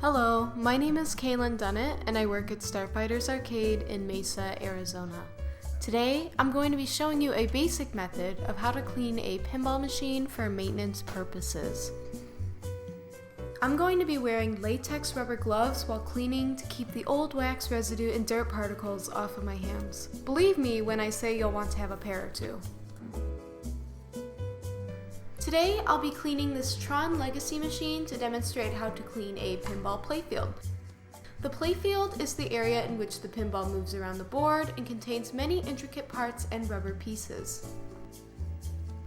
Hello, my name is Kaylin Dunnett and I work at Starfighters Arcade in Mesa, Arizona. Today, I'm going to be showing you a basic method of how to clean a pinball machine for maintenance purposes. I'm going to be wearing latex rubber gloves while cleaning to keep the old wax residue and dirt particles off of my hands. Believe me when I say you'll want to have a pair or two. Today, I'll be cleaning this Tron Legacy machine to demonstrate how to clean a pinball playfield. The playfield is the area in which the pinball moves around the board and contains many intricate parts and rubber pieces.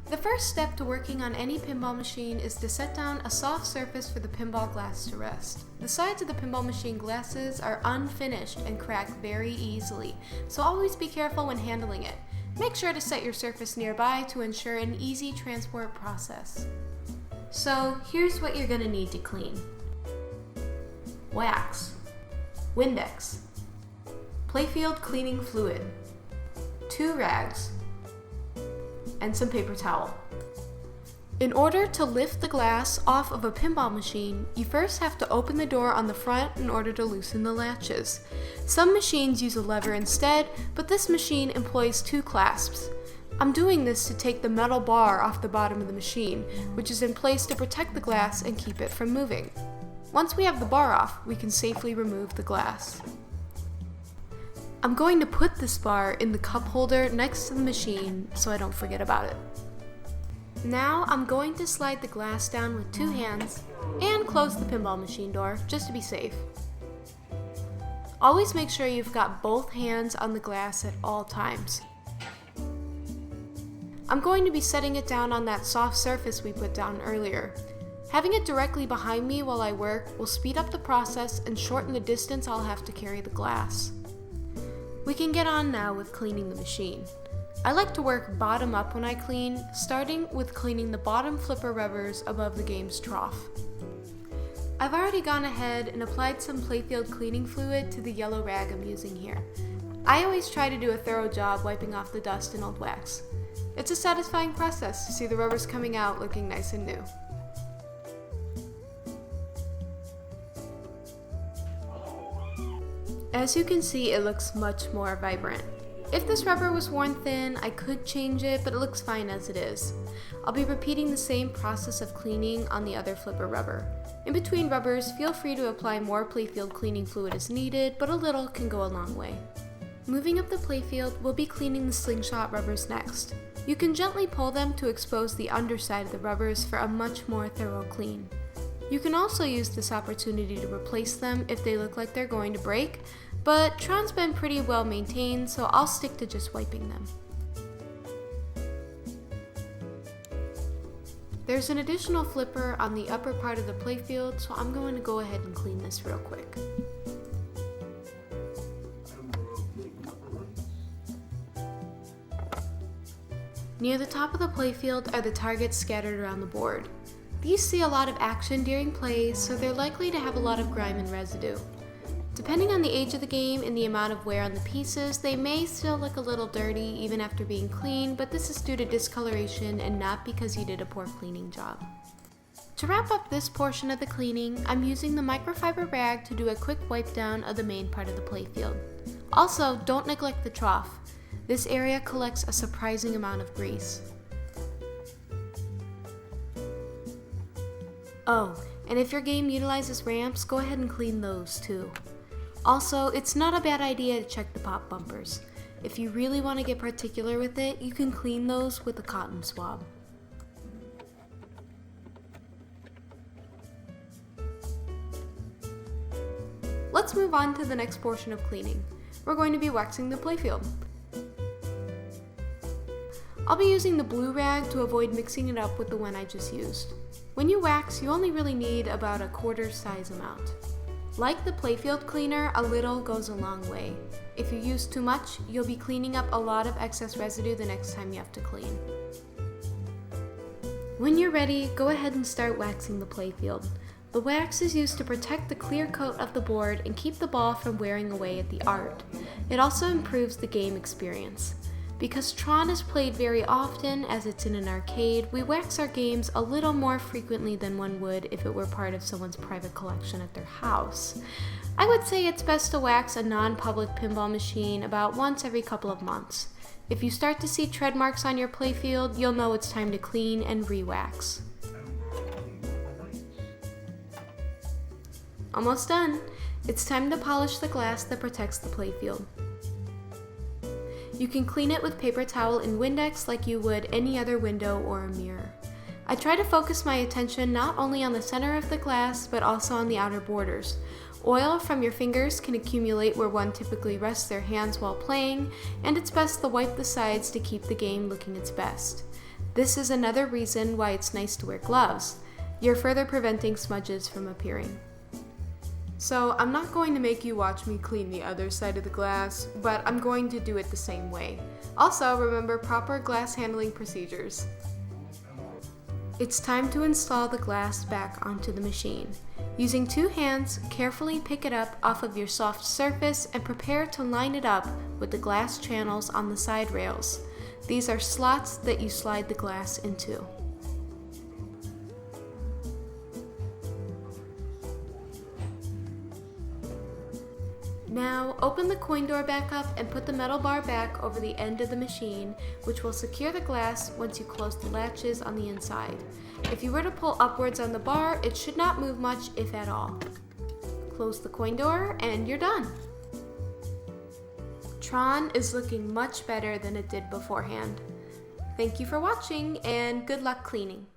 The first step to working on any pinball machine is to set down a soft surface for the pinball glass to rest. The sides of the pinball machine glasses are unfinished and crack very easily, so always be careful when handling it. Make sure to set your surface nearby to ensure an easy transport process. So here's what you're going to need to clean. Wax, Windex, playfield cleaning fluid, 2 rags, and some paper towel. In order to lift the glass off of a pinball machine, you first have to open the door on the front in order to loosen the latches. Some machines use a lever instead, but this machine employs 2 clasps. I'm doing this to take the metal bar off the bottom of the machine, which is in place to protect the glass and keep it from moving. Once we have the bar off, we can safely remove the glass. I'm going to put this bar in the cup holder next to the machine so I don't forget about it. Now I'm going to slide the glass down with 2 hands and close the pinball machine door just to be safe. Always make sure you've got both hands on the glass at all times. I'm going to be setting it down on that soft surface we put down earlier. Having it directly behind me while I work will speed up the process and shorten the distance I'll have to carry the glass. We can get on now with cleaning the machine. I like to work bottom up when I clean, starting with cleaning the bottom flipper rubbers above the game's trough. I've already gone ahead and applied some playfield cleaning fluid to the yellow rag I'm using here. I always try to do a thorough job wiping off the dust and old wax. It's a satisfying process to see the rubbers coming out looking nice and new. As you can see, it looks much more vibrant. If this rubber was worn thin, I could change it, but it looks fine as it is. I'll be repeating the same process of cleaning on the other flipper rubber. In between rubbers, feel free to apply more playfield cleaning fluid as needed, but a little can go a long way. Moving up the playfield, we'll be cleaning the slingshot rubbers next. You can gently pull them to expose the underside of the rubbers for a much more thorough clean. You can also use this opportunity to replace them if they look like they're going to break, but Tron's been pretty well maintained, so I'll stick to just wiping them. There's an additional flipper on the upper part of the playfield, so I'm going to go ahead and clean this real quick. Near the top of the playfield are the targets scattered around the board. These see a lot of action during play, so they're likely to have a lot of grime and residue. Depending on the age of the game and the amount of wear on the pieces, they may still look a little dirty even after being cleaned, but this is due to discoloration and not because you did a poor cleaning job. To wrap up this portion of the cleaning, I'm using the microfiber rag to do a quick wipe down of the main part of the playfield. Also, don't neglect the trough. This area collects a surprising amount of grease. Oh, and if your game utilizes ramps, go ahead and clean those too. Also, it's not a bad idea to check the pop bumpers. If you really want to get particular with it, you can clean those with a cotton swab. Let's move on to the next portion of cleaning. We're going to be waxing the playfield. I'll be using the blue rag to avoid mixing it up with the one I just used. When you wax, you only really need about a quarter size amount. Like the playfield cleaner, a little goes a long way. If you use too much, you'll be cleaning up a lot of excess residue the next time you have to clean. When you're ready, go ahead and start waxing the playfield. The wax is used to protect the clear coat of the board and keep the ball from wearing away at the art. It also improves the game experience. Because Tron is played very often as it's in an arcade, we wax our games a little more frequently than one would if it were part of someone's private collection at their house. I would say it's best to wax a non-public pinball machine about once every couple of months. If you start to see tread marks on your playfield, you'll know it's time to clean and re-wax. Almost done. It's time to polish the glass that protects the playfield. You can clean it with paper towel and Windex like you would any other window or a mirror. I try to focus my attention not only on the center of the glass, but also on the outer borders. Oil from your fingers can accumulate where one typically rests their hands while playing, and it's best to wipe the sides to keep the game looking its best. This is another reason why it's nice to wear gloves. You're further preventing smudges from appearing. So I'm not going to make you watch me clean the other side of the glass, but I'm going to do it the same way. Also, remember proper glass handling procedures. It's time to install the glass back onto the machine. Using 2 hands, carefully pick it up off of your soft surface and prepare to line it up with the glass channels on the side rails. These are slots that you slide the glass into. Now, open the coin door back up and put the metal bar back over the end of the machine, which will secure the glass once you close the latches on the inside. If you were to pull upwards on the bar, it should not move much, if at all. Close the coin door and you're done. Tron is looking much better than it did beforehand. Thank you for watching and good luck cleaning.